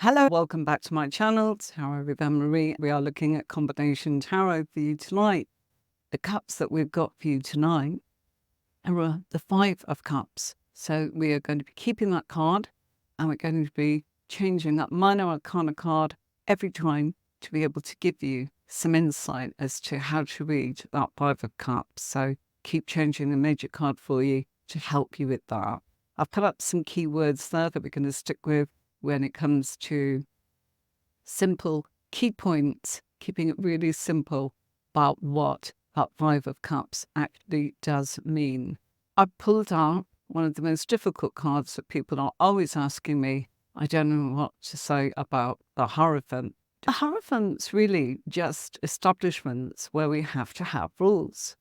Hello, welcome back to my channel, Tarot with Anne-Marie. We are looking at combination tarot for you tonight. The cups that we've got for you tonight are the Five of Cups. So we are going to be keeping that card and we're going to be changing that Minor Arcana card every time to be able to give you some insight as to how to read that Five of Cups. So keep changing the major card for you to help you with that. I've put up some keywords there that we're going to stick with when it comes to simple key points, keeping it really simple about what that Five of Cups actually does mean. I pulled out one of the most difficult cards that people are always asking me. I don't know what to say about the Hierophant. The Hierophant's really just establishments where we have to have rules.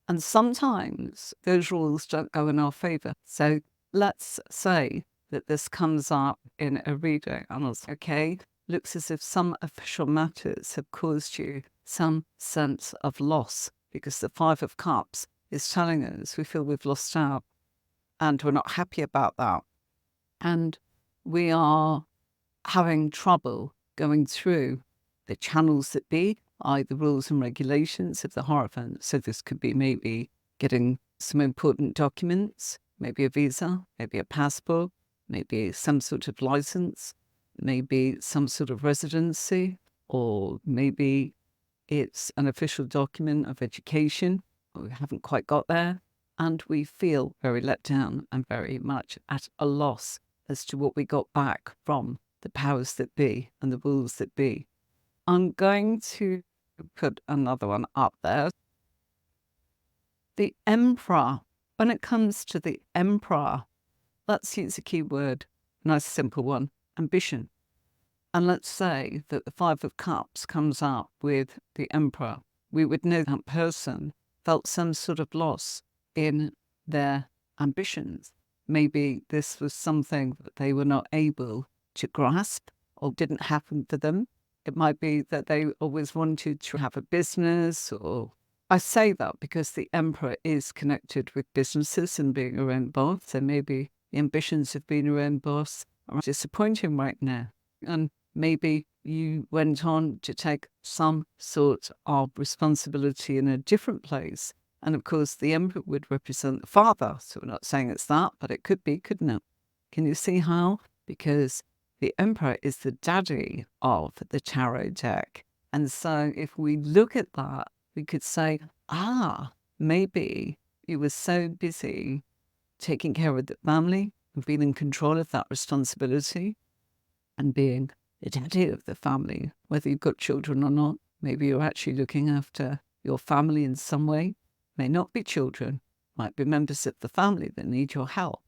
And sometimes those rules don't go in our favor. So let's say that this comes up in a reading and it's okay, looks as if some official matters have caused you some sense of loss because the Five of Cups is telling us we feel we've lost out and we're not happy about that. And we are having trouble going through the channels that be, i.e. the rules and regulations of the Hierophant. So this could be maybe getting some important documents, maybe a visa, maybe a passport, maybe some sort of license, maybe some sort of residency, or maybe it's an official document of education. We haven't quite got there. And we feel very let down and very much at a loss as to what we got back from the powers that be and the rules that be. I'm going to put another one up there. The Emperor. When it comes to the Emperor, let's use a key word, nice simple one, ambition. And let's say that the Five of Cups comes up with the Emperor. We would know that person felt some sort of loss in their ambitions. Maybe this was something that they were not able to grasp or didn't happen for them. It might be that they always wanted to have a business, or I say that because the Emperor is connected with businesses and being a own boss. So maybe the ambitions of being your own boss are disappointing right now. And maybe you went on to take some sort of responsibility in a different place. And of course, the Emperor would represent the father. So we're not saying it's that, but it could be, couldn't it? Can you see how? Because the Emperor is the daddy of the tarot deck. And so if we look at that, we could say, maybe he was so busy taking care of the family and being in control of that responsibility and being the daddy of the family, whether you've got children or not. Maybe you're actually looking after your family in some way. May not be children, might be members of the family that need your help.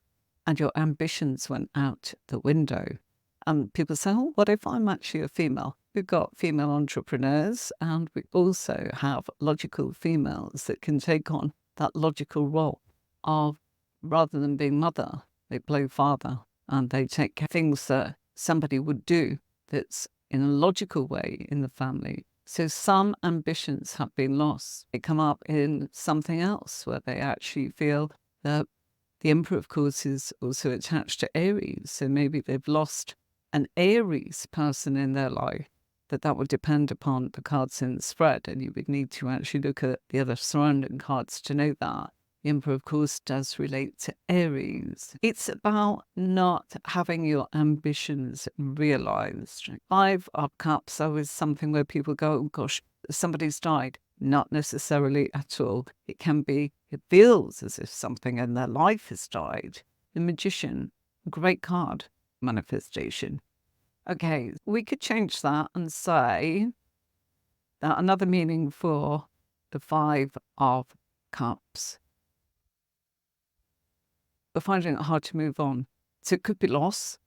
And your ambitions went out the window. And people say, oh, what if I'm actually a female? We've got female entrepreneurs and we also have logical females that can take on that logical role of, rather than being mother, they play father and they take care of things that somebody would do that's in a logical way in the family. So some ambitions have been lost. They come up in something else where they actually feel that the Emperor, of course, is also attached to Aries. So maybe they've lost an Aries person in their life, that would depend upon the cards in the spread. And you would need to actually look at the other surrounding cards to know that. The Emperor, of course, does relate to Aries. It's about not having your ambitions realized. Five of Cups are always something where people go, oh gosh, somebody's died. Not necessarily at all. It can be, it feels as if something in their life has died. The Magician, great card, manifestation. Okay, we could change that and say that another meaning for the Five of Cups. We're finding it hard to move on. So it could be loss,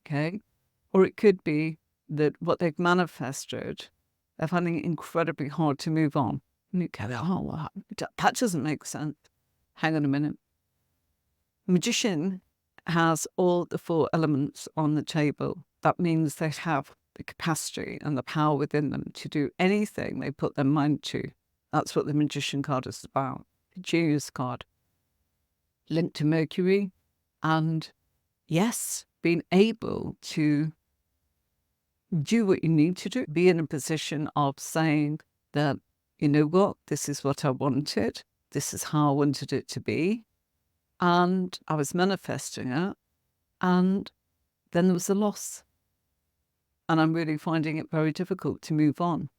okay? Or it could be that what they've manifested, they're finding it incredibly hard to move on. And you go, oh, well, that doesn't make sense. Hang on a minute. The Magician has all the four elements on the table. That means they have the capacity and the power within them to do anything they put their mind to. That's what the Magician card is about. The Genius card, linked to Mercury, and yes, being able to do what you need to do. Be in a position of saying that, you know what, this is what I wanted. This is how I wanted it to be. And I was manifesting it. And then there was a loss. And I'm really finding it very difficult to move on.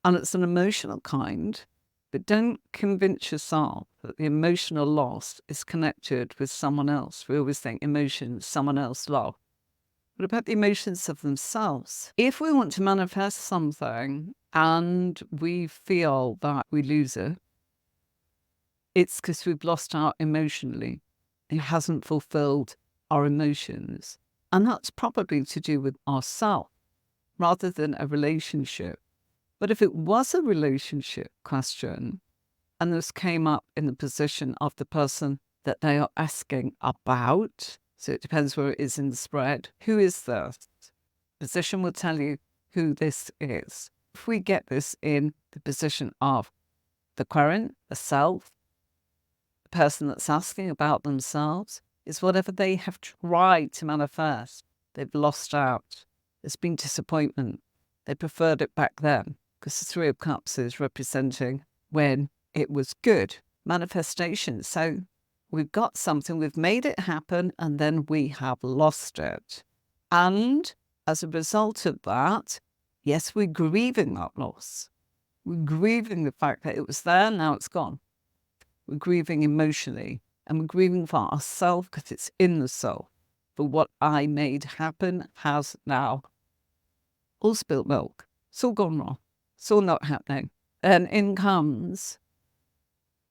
And it's an emotional kind, but don't convince yourself that the emotional loss is connected with someone else. We always think emotions, someone else, love. What about the emotions of themselves? If we want to manifest something and we feel that we lose it, it's because we've lost out emotionally. It hasn't fulfilled our emotions. And that's probably to do with ourselves rather than a relationship. But if it was a relationship question, and this came up in the position of the person that they are asking about, so it depends where it is in the spread, who is this? Position will tell you who this is. If we get this in the position of the querent, the self, the person that's asking about themselves, is whatever they have tried to manifest. They've lost out. There's been disappointment. They preferred it back then, because the Three of Cups is representing when it was good. Manifestation. So we've got something, we've made it happen, and then we have lost it. And as a result of that, yes, we're grieving that loss. We're grieving the fact that it was there, now it's gone. We're grieving emotionally, and we're grieving for ourselves because it's in the soul. For what I made happen has now all spilt milk. It's all gone wrong. It's all not happening. And in comes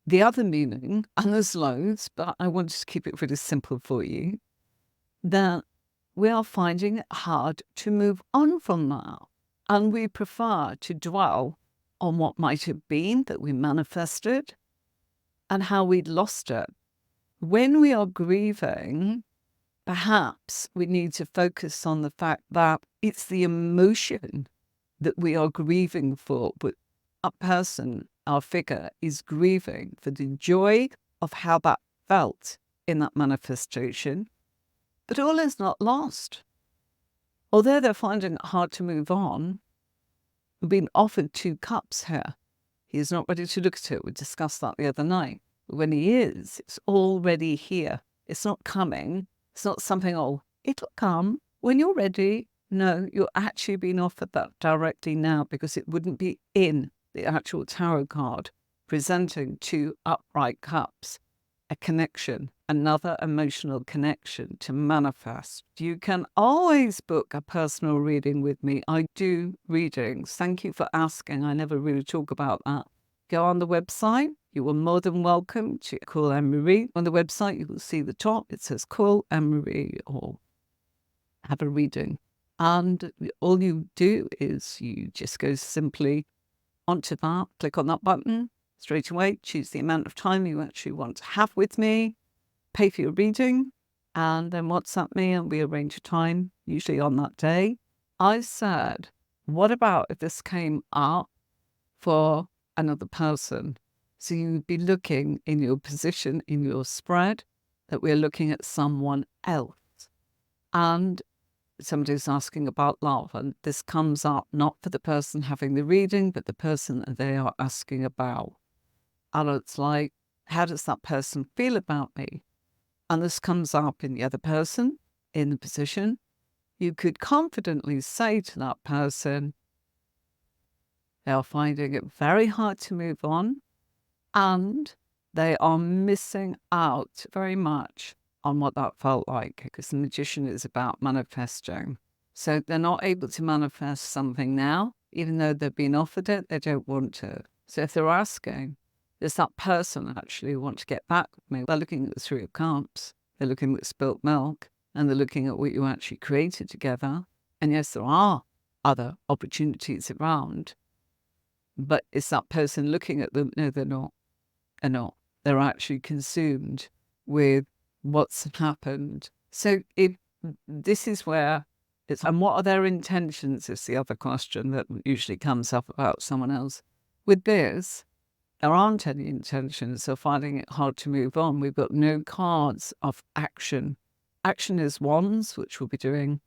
the other meaning, and there's loads, but I wanted to keep it really simple for you, that we are finding it hard to move on from that. And we prefer to dwell on what might have been that we manifested and how we'd lost it. When we are grieving, perhaps we need to focus on the fact that it's the emotion that we are grieving for, but a person, our figure, is grieving for the joy of how that felt in that manifestation. But all is not lost. Although they're finding it hard to move on, we've been offered 2 cups here. He is not ready to look at it. We discussed that the other night. But when he is, it's already here. It's not coming. It's not something, oh, it'll come when you're ready. No, you're actually being offered that directly now, because it wouldn't be in the actual tarot card presenting 2 upright cups, a connection, another emotional connection to manifest. You can always book a personal reading with me. I do readings. Thank you for asking. I never really talk about that. Go on the website. You are more than welcome to call Anne-Marie. On the website, you will see the top. It says call Anne-Marie or have a reading. And all you do is you just go simply onto that, click on that button straight away, choose the amount of time you actually want to have with me, pay for your reading, and then WhatsApp me and we arrange a time, usually on that day. I said, what about if this came up for another person? So you'd be looking in your position, in your spread, that we're looking at someone else. And somebody's asking about love, and this comes up not for the person having the reading, but the person that they are asking about. And it's like, how does that person feel about me? And this comes up in the other person, in the position. You could confidently say to that person, they are finding it very hard to move on, and they are missing out very much on what that felt like, because the Magician is about manifesting. So they're not able to manifest something now, even though they've been offered it, they don't want to. So if they're asking, does that person actually want to get back with me? They're looking at the Three of Cups, they're looking at spilt milk, and they're looking at what you actually created together. And yes, there are other opportunities around, but is that person looking at them? No, they're not. They're not. They're actually consumed with what's happened. So if this is where it's, and what are their intentions is the other question that usually comes up about someone else. With this, there aren't any intentions of finding it hard to move on. We've got no cards of action. Action is wands, which we'll be doing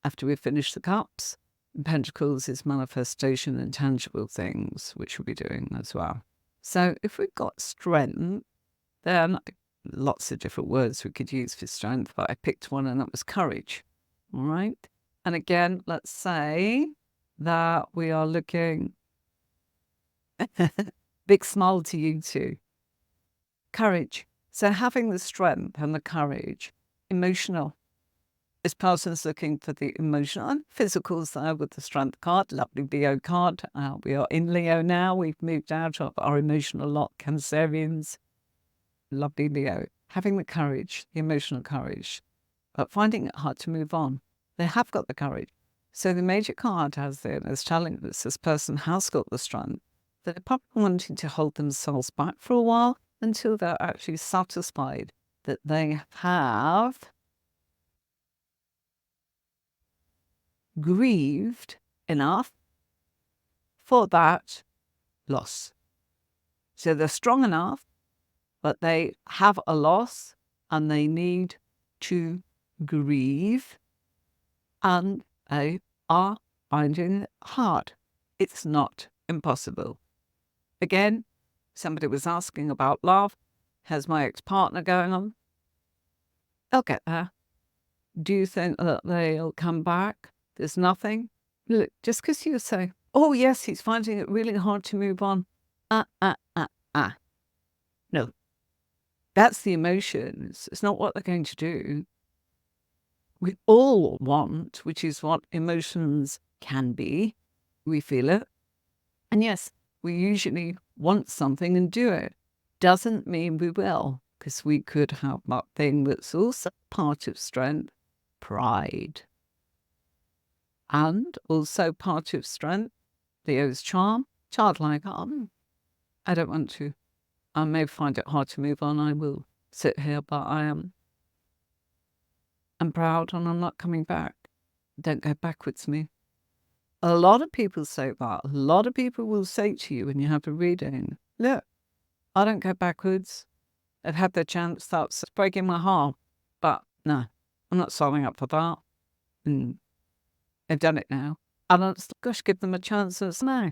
after we finish the cups. Pentacles is manifestation and tangible things, which we'll be doing as well. So if we've got strength, then lots of different words we could use for strength, but I picked one and that was courage. All right. And again, let's say that we are looking, big smile to you too. Courage. So having the strength and the courage, emotional. This person's looking for the emotional and physical side with the strength card, lovely Leo card. We are in Leo now. We've moved out of our emotional lot, Cancerians. Lovely Leo. Having the courage, the emotional courage, but finding it hard to move on. They have got the courage. So the major card has there is telling us this person has got the strength. They're probably wanting to hold themselves back for a while until they're actually satisfied that they have grieved enough for that loss. So they're strong enough, but they have a loss and they need to grieve, and they are finding it hard. It's not impossible. Again, somebody was asking about love. Has my ex-partner going on? They'll get there. Do you think that they'll come back? There's nothing. Look, just because you say, oh yes, he's finding it really hard to move on. No. That's the emotions. It's not what they're going to do. We all want, which is what emotions can be. We feel it. And yes, we usually want something and do it. Doesn't mean we will, because we could have that thing that's also part of strength, pride. And also part of strength, Leo's charm, childlike. I don't want to. I may find it hard to move on. I will sit here, but I'm proud and I'm not coming back. Don't go backwards, me. A lot of people say that. A lot of people will say to you when you have a reading, look, I don't go backwards. They've had their chance. That's breaking my heart. But no, I'm not signing up for that. They've done it now. And I just, gosh, give them a chance. No.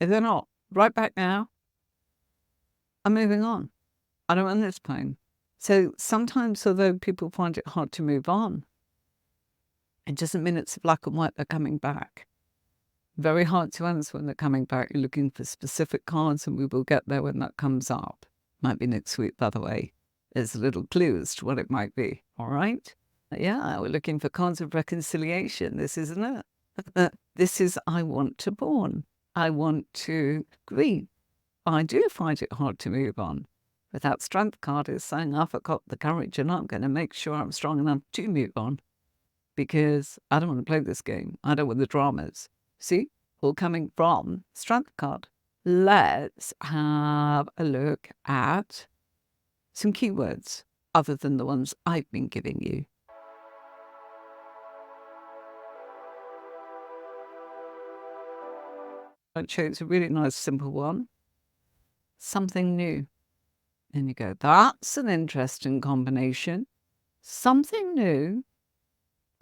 If they're not, right back now, I'm moving on. I don't want this pain. So sometimes, although people find it hard to move on, it doesn't mean it's black and white, they're coming back. Very hard to answer when they're coming back. You're looking for specific cards, and we will get there when that comes up. Might be next week, by the way. There's a little clue as to what it might be. All right? Yeah, we're looking for cards of reconciliation. This isn't it. This is I want to mourn. I want to grieve. I do find it hard to move on. But that strength card is saying I've got the courage and I'm going to make sure I'm strong enough to move on. Because I don't want to play this game. I don't want the dramas. See? All coming from strength card. Let's have a look at some keywords other than the ones I've been giving you. I chose a really nice simple one. Something new. And you go, that's an interesting combination. Something new,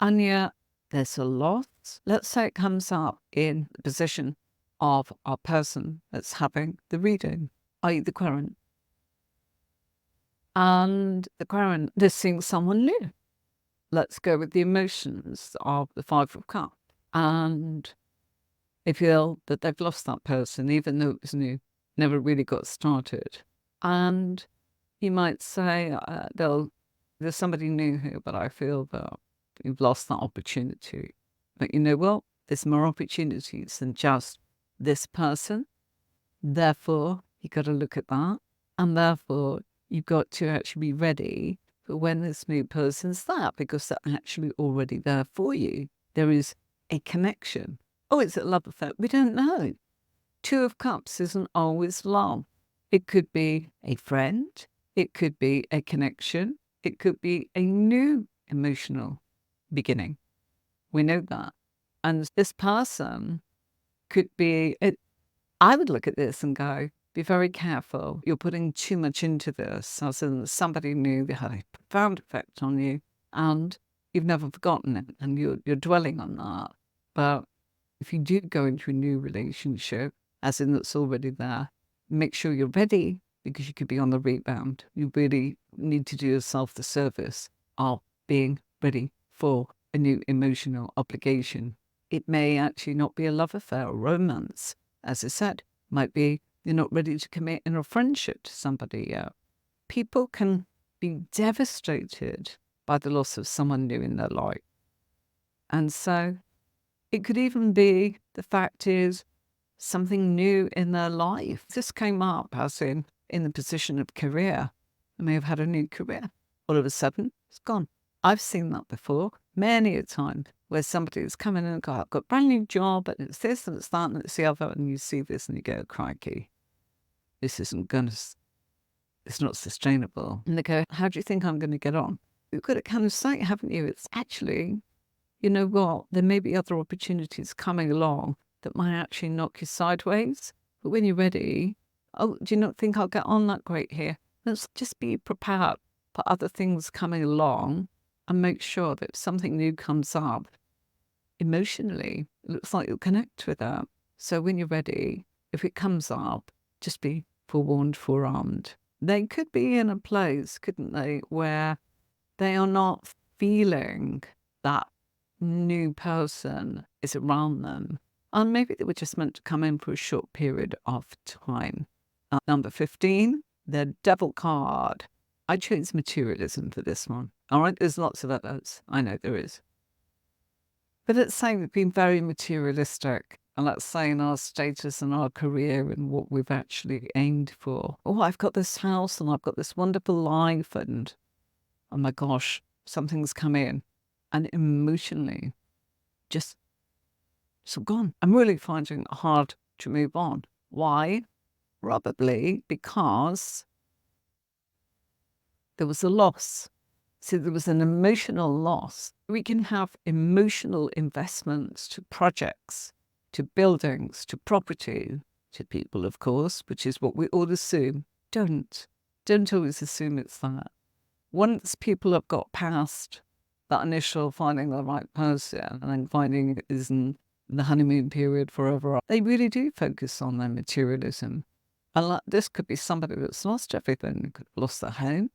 and yet there's a lot. Let's say it comes up in the position of our person that's having the reading, i.e. the querent. And the querent, they're seeing someone new. Let's go with the emotions of the Five of Cups. And they feel that they've lost that person, even though it was new, never really got started. And you might say, there's somebody new here, but I feel that you've lost that opportunity. But you know what? There's more opportunities than just this person. Therefore, you've got to look at that. And therefore, you've got to actually be ready for when this new person's there, because they're actually already there for you. There is a connection. Oh, it's a love affair. We don't know. Two of Cups isn't always love. It could be a friend. It could be a connection. It could be a new emotional beginning. We know that. And this person could be, I would look at this and go, be very careful. You're putting too much into this. As in somebody new, they had a profound effect on you and you've never forgotten it and you're dwelling on that. But if you do go into a new relationship, as in that's already there, make sure you're ready, because you could be on the rebound. You really need to do yourself the service of being ready for a new emotional obligation. It may actually not be a love affair or romance. As I said, might be you're not ready to commit in a friendship to somebody yet. People can be devastated by the loss of someone new in their life. And so it could even be, the fact is, something new in their life. This came up as in the position of career. They may have had a new career. All of a sudden, it's gone. I've seen that before, many a time, where somebody has come in and got, I've got a brand new job, and it's this, and it's that, and it's the other, and you see this and you go, crikey, this isn't going to, it's not sustainable. And they go, how do you think I'm going to get on? You've got to kind of say, haven't you? It's actually, you know what, there may be other opportunities coming along that might actually knock you sideways. But when you're ready, oh, do you not think I'll get on that great here? Let's just be prepared for other things coming along, and make sure that if something new comes up, emotionally, it looks like you'll connect with that. So when you're ready, if it comes up, just be forewarned, forearmed. They could be in a place, couldn't they, where they are not feeling that new person is around them. And maybe they were just meant to come in for a short period of time. Number 15, the Devil card. I chose Materialism for this one. All right, there's lots of others. I know there is. But let's say we've been very materialistic, and let's say in our status and our career and what we've actually aimed for. Oh, I've got this house and I've got this wonderful life, and oh my gosh, something's come in, and emotionally, just so gone. I'm really finding it hard to move on. Why? Probably because there was a loss. So there was an emotional loss. We can have emotional investments to projects, to buildings, to property, to people, of course, which is what we all assume. Don't always assume it's that. Once people have got past that initial finding the right person and then finding it isn't the honeymoon period forever, they really do focus on their materialism. And this could be somebody that's lost everything. They could have lost their home.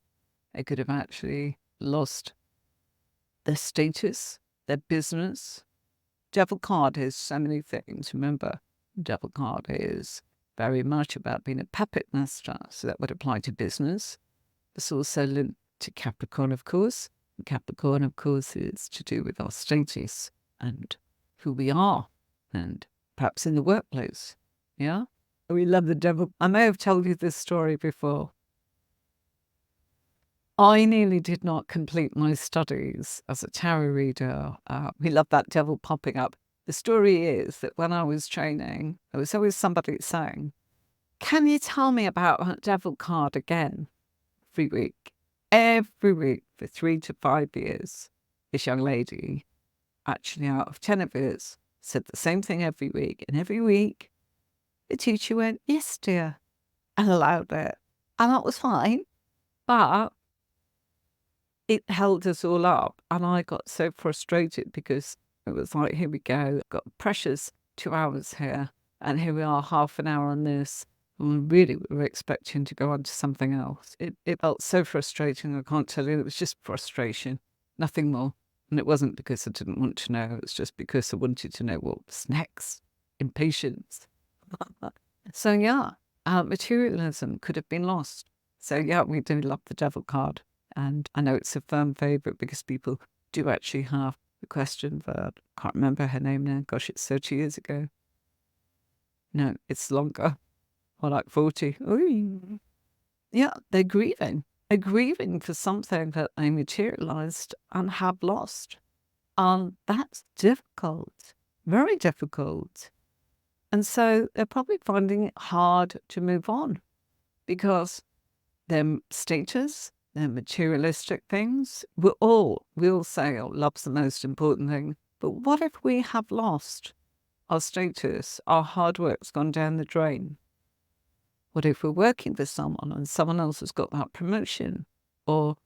They could have actually lost their status, their business. Devil card is so many things. Remember, Devil card is very much about being a puppet master. So that would apply to business. It's also linked to Capricorn, of course. And Capricorn, of course, is to do with our status and who we are, and perhaps in the workplace. Yeah? We love the devil. I may have told you this story before. I nearly did not complete my studies as a tarot reader. We love that devil popping up. The story is that when I was training, there was always somebody saying, can you tell me about that devil card again? Every week for 3 to 5 years. This young lady, actually out of 10 of us, said the same thing every week. And every week, the teacher went, yes, dear, and allowed it. And that was fine. But it held us all up. And I got so frustrated because it was like, here we go, got precious 2 hours here. And here we are, half an hour on this. And really, we were expecting to go on to something else. It felt so frustrating. I can't tell you. It was just frustration, nothing more. And it wasn't because I didn't want to know. It was just because I wanted to know what was next. Impatience. So yeah, materialism could have been lost. So yeah, we do love the devil card. And I know it's a firm favourite because people do actually have the question that I can't remember her name now. Gosh, it's 30 years ago. No, it's longer. Or like 40. Ooh. Yeah, they're grieving. They're grieving for something that they materialized and have lost. And that's difficult. Very difficult. And so they're probably finding it hard to move on because their status, their materialistic things, we'll say, oh, love's the most important thing. But what if we have lost our status, our hard work's gone down the drain? What if we're working for someone and someone else has got that promotion? Or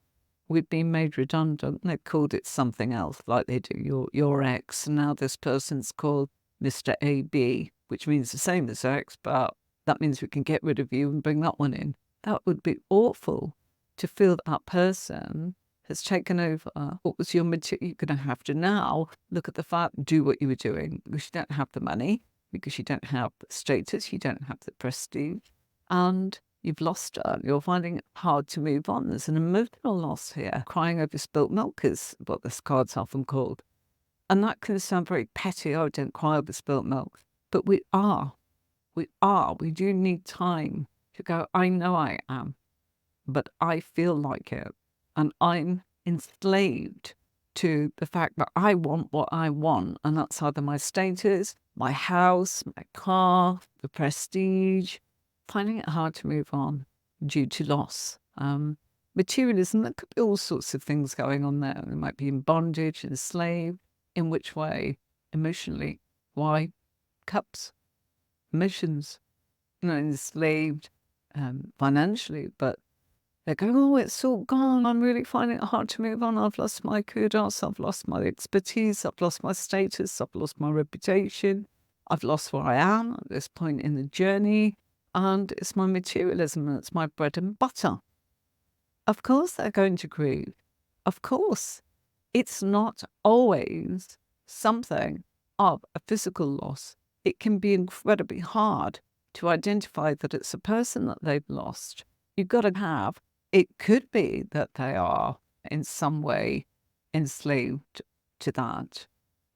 we've been made redundant and they've called it something else, like they do your ex, and now this person's called Mr. AB, which means the same as X, but that means we can get rid of you and bring that one in. That would be awful to feel that person has taken over. What was your material? You're going to have to now look at the fact, do what you were doing, because you don't have the money, because you don't have the status, you don't have the prestige, and you've lost her. You're finding it hard to move on. There's an emotional loss here. Crying over spilt milk is what this card's often called. And that can sound very petty. Oh, don't cry over spilt milk. But we are. We do need time to go, I know I am, but I feel like it. And I'm enslaved to the fact that I want what I want. And that's either my status, my house, my car, the prestige. Finding it hard to move on due to loss. Materialism, there could be all sorts of things going on there. We might be in bondage, enslaved. In which way? Emotionally. Why? Cups. Emotions. Enslaved financially, but they're going, oh, it's all gone. I'm really finding it hard to move on. I've lost my kudos. I've lost my expertise. I've lost my status. I've lost my reputation. I've lost where I am at this point in the journey. And it's my materialism and it's my bread and butter. Of course they're going to grieve. Of course. It's not always something of a physical loss. It can be incredibly hard to identify that it's a person that they've lost. You've got to have, it could be that they are in some way enslaved to that.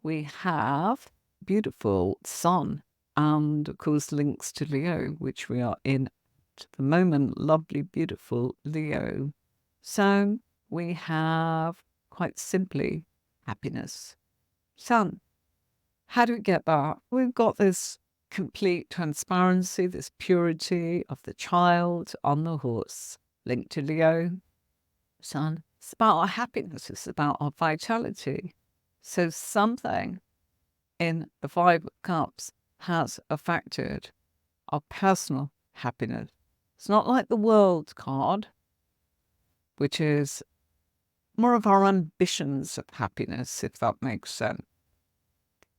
We have beautiful sun and, of course, links to Leo, which we are in at the moment. Lovely, beautiful Leo. So we have, quite simply, happiness. Sun. How do we get that? We've got this complete transparency, this purity of the child on the horse, linked to Leo. Sun. It's about our happiness. It's about our vitality. So something in the Five of Cups has affected our personal happiness. It's not like the World card, which is more of our ambitions of happiness, if that makes sense.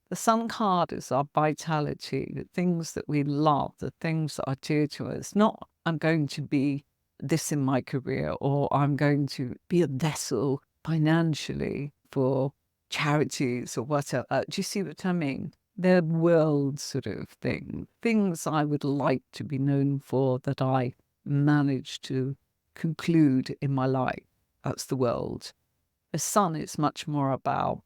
The Sun card is our vitality, the things that we love, the things that are dear to us. Not, I'm going to be this in my career, or I'm going to be a vessel financially for charities or whatever. Do you see what I mean? They're world sort of things I would like to be known for that I managed to conclude in my life. That's the world. The Sun is much more about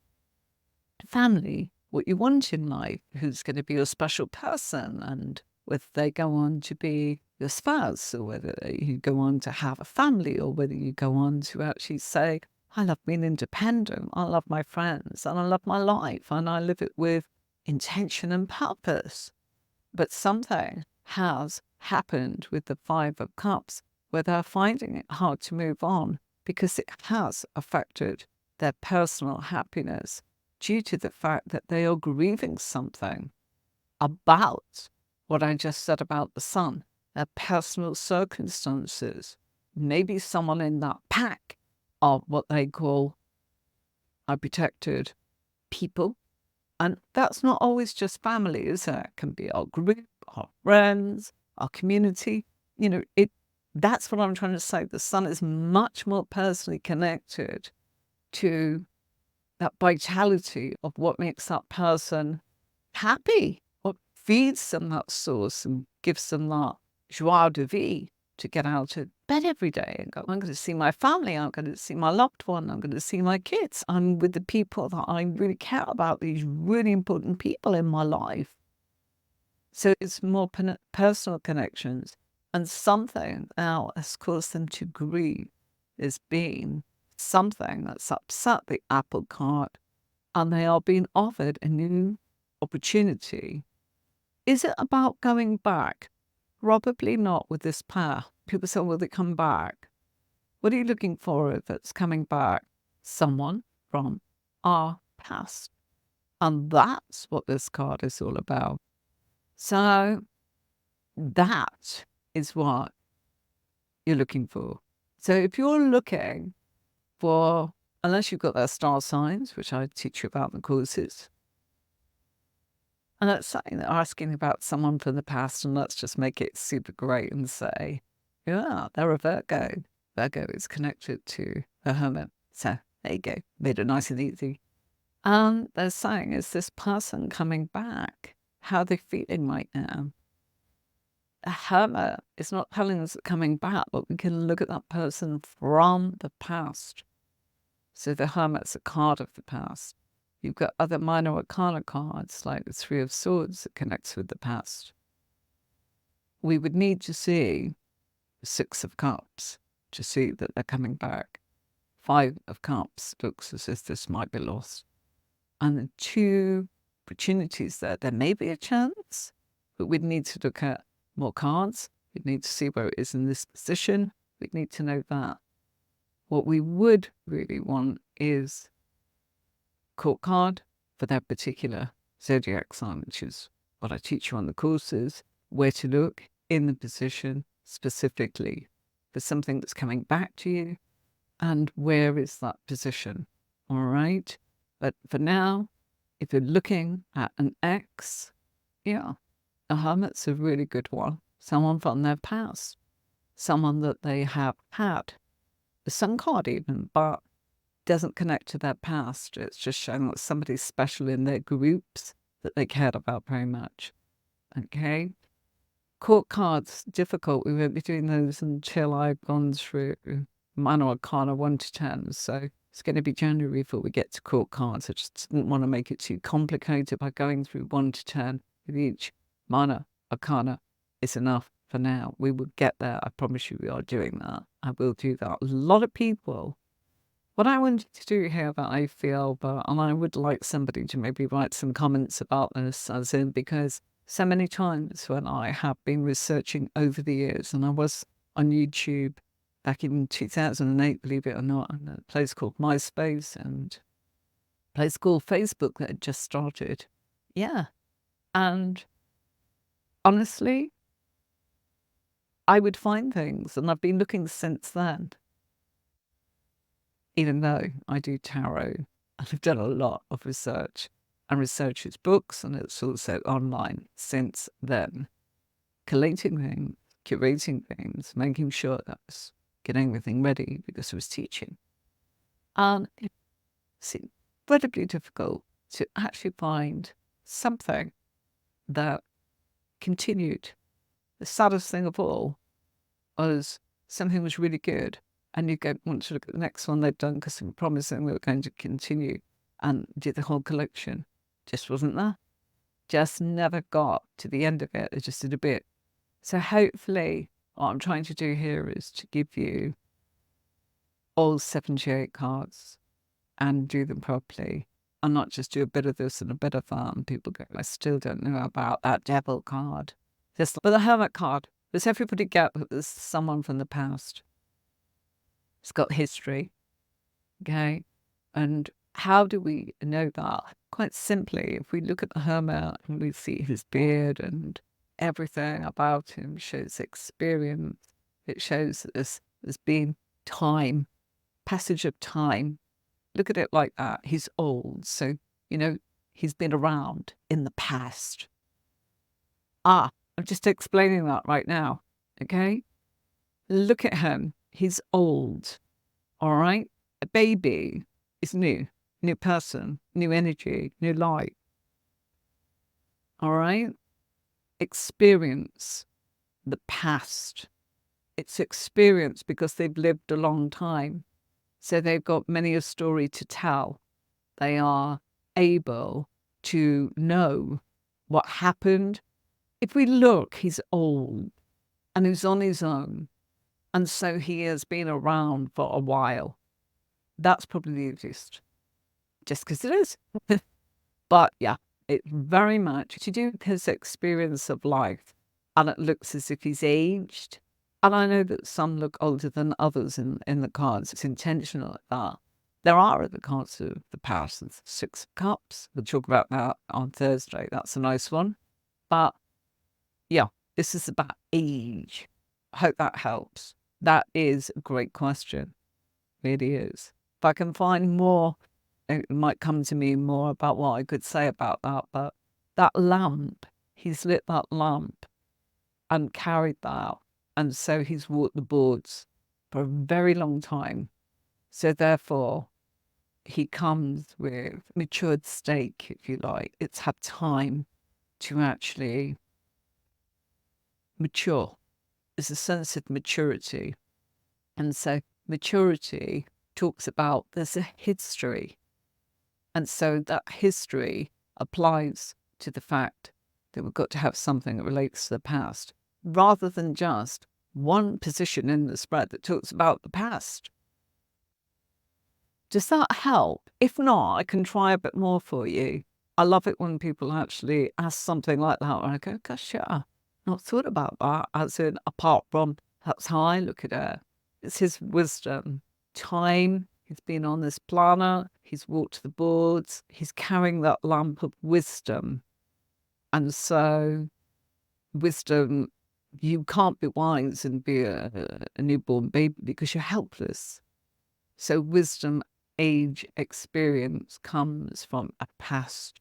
family, what you want in life, who's going to be your special person, and whether they go on to be your spouse, or whether you go on to have a family, or whether you go on to actually say, I love being independent, I love my friends, and I love my life, and I live it with intention and purpose. But something has happened with the Five of Cups where they're finding it hard to move on because it has affected their personal happiness due to the fact that they are grieving something about what I just said about the Sun, their personal circumstances. Maybe someone in that pack of what they call unprotected people. And that's not always just family, is it? It can be our group, our friends, our community. That's what I'm trying to say. The Sun is much more personally connected to that vitality of what makes that person happy, what feeds them that source and gives them that joie de vivre to get out of bed every day and go, I'm going to see my family, I'm going to see my loved one, I'm going to see my kids. I'm with the people that I really care about, these really important people in my life. So it's more personal connections. And something now has caused them to grieve is being something that's upset the apple cart, and they are being offered a new opportunity. Is it about going back? Probably not with this pair. People say, will they come back? What are you looking for if it's coming back? Someone from our past. And that's what this card is all about. So that is what you're looking for. So if you're looking for, unless you've got their star signs, which I teach you about in the courses, And let's say they're asking about someone from the past, and let's just make it super great and say, yeah, they're a Virgo. Virgo is connected to a Hermit. So there you go. Made it nice and easy. And they're saying, is this person coming back? How are they feeling right now? A Hermit is not telling us it's coming back, but we can look at that person from the past. So the Hermit's a card of the past. You've got other minor arcana cards, like the Three of Swords that connects with the past. We would need to see the Six of Cups to see that they're coming back. Five of Cups looks as if this might be lost. And the two opportunities there may be a chance, but we'd need to look at more cards. We'd need to see where it is in this position. We'd need to know that. What we would really want is court card for that particular zodiac sign, which is what I teach you on the courses, where to look in the position specifically for something that's coming back to you, and where is that position. All right. But for now, if you're looking at an X, yeah, a Hermit's a really good one. Someone from their past, someone that they have had, the Sun card even, but doesn't connect to their past. It's just showing that somebody's special in their groups that they cared about very much. Okay? Court cards, difficult. We won't be doing those until I've gone through Minor Arcana 1 to 10. So it's going to be January before we get to court cards. I just didn't want to make it too complicated by going through 1 to 10 with each. Minor Arcana is enough for now. We will get there. I promise you we are doing that. I will do that. A lot of people. What I wanted to do here that I feel, and I would like somebody to maybe write some comments about this, as in, because so many times when I have been researching over the years, and I was on YouTube back in 2008, believe it or not, in a place called MySpace and a place called Facebook that had just started. Yeah. And honestly, I would find things, and I've been looking since then. Even though I do tarot, and I've done a lot of research, and researches books, and it's also online since then. Collating things, curating things, making sure that I was getting everything ready because I was teaching. And it's incredibly difficult to actually find something that continued. The saddest thing of all was something was really good, and you go want to look at the next one they've done because they were promising they were going to continue and did the whole collection. Just wasn't there. Just never got to the end of it. It just did a bit. So hopefully what I'm trying to do here is to give you all 78 cards and do them properly, and not just do a bit of this and a bit of that. And people go, I still don't know about that devil card. But the Hermit card, does everybody get that there's someone from the past? It's got history. Okay. And how do we know that? Quite simply, if we look at the Hermit and we see his beard and everything about him shows experience, it shows that there's been time, passage of time. Look at it like that. He's old. So, he's been around in the past. I'm just explaining that right now. Okay? Look at him. He's old. All right? A baby is new person, new energy, new light. All right? Experience the past. It's experience because they've lived a long time. So they've got many a story to tell. They are able to know what happened. If we look, he's old and he's on his own. And so he has been around for a while. That's probably the easiest. Just because it is. But yeah, it's very much to do with his experience of life. And it looks as if he's aged. And I know that some look older than others in the cards. It's intentional like that. There are other cards of the past, the Six of Cups. We'll talk about that on Thursday. That's a nice one. But yeah, this is about age. I hope that helps. That is a great question. It really is. If I can find more, it might come to me more about what I could say about that. But that lamp, he's lit that lamp and carried that. And so he's walked the boards for a very long time. So therefore, he comes with matured steak, if you like. It's had time to actually mature. There's a sense of maturity. And so maturity talks about there's a history. And so that history applies to the fact that we've got to have something that relates to the past, rather than just one position in the spread that talks about the past. Does that help? If not, I can try a bit more for you. I love it when people actually ask something like that, and I go, gosh, yeah, not thought about that. As in, apart from, that's how I look at it. It's his wisdom. Time, he's been on this planet, he's walked the boards, he's carrying that lamp of wisdom. And so, wisdom, you can't be wise and be a newborn baby because you're helpless. So, wisdom, age, experience comes from a past.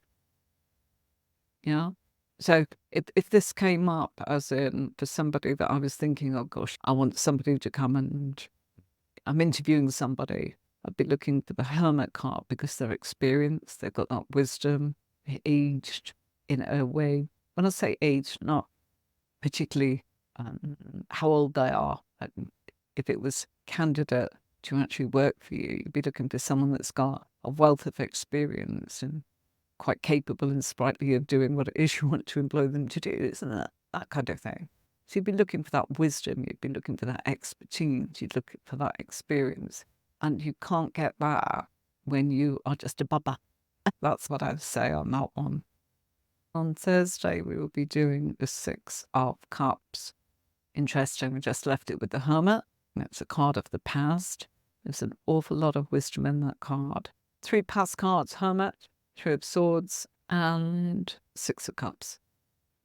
Yeah. So if this came up as in for somebody that I was thinking, oh gosh, I want somebody to come and I'm interviewing somebody, I'd be looking for the Hermit card because they're experienced, they've got that wisdom, they're aged in a way. When I say aged, not particularly how old they are. If it was candidate to actually work for you, you'd be looking for someone that's got a wealth of experience and quite capable and sprightly of doing what it is you want to employ them to do, isn't it? That kind of thing. So you'd be looking for that wisdom, you'd be looking for that expertise, you'd look for that experience. And you can't get that when you are just a bubba. That's what I'd say on that one. On Thursday, we will be doing the Six of Cups. Interesting, we just left it with the Hermit. It's a card of the past. There's an awful lot of wisdom in that card. 3 past cards, Hermit, 3 of Swords, and 6 of Cups.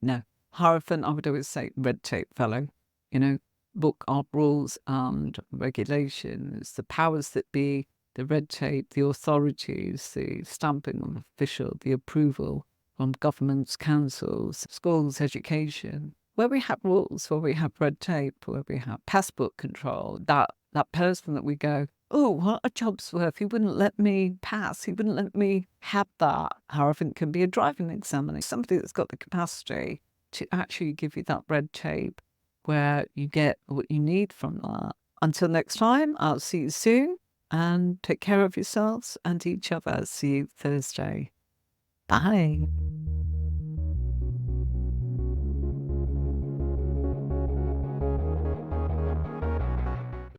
No. Hierophant, I would always say red tape fellow. You know, book of rules and regulations, the powers that be, the red tape, the authorities, the stamping of official, the approval from governments, councils, schools, education. Where we have rules, where we have red tape, where we have passport control, that person that we go, oh, what a job's worth. He wouldn't let me pass. He wouldn't let me have that. Hierophant can be a driving examiner, somebody that's got the capacity to actually give you that red tape where you get what you need from that. Until next time, I'll see you soon and take care of yourselves and each other. See you Thursday. Bye.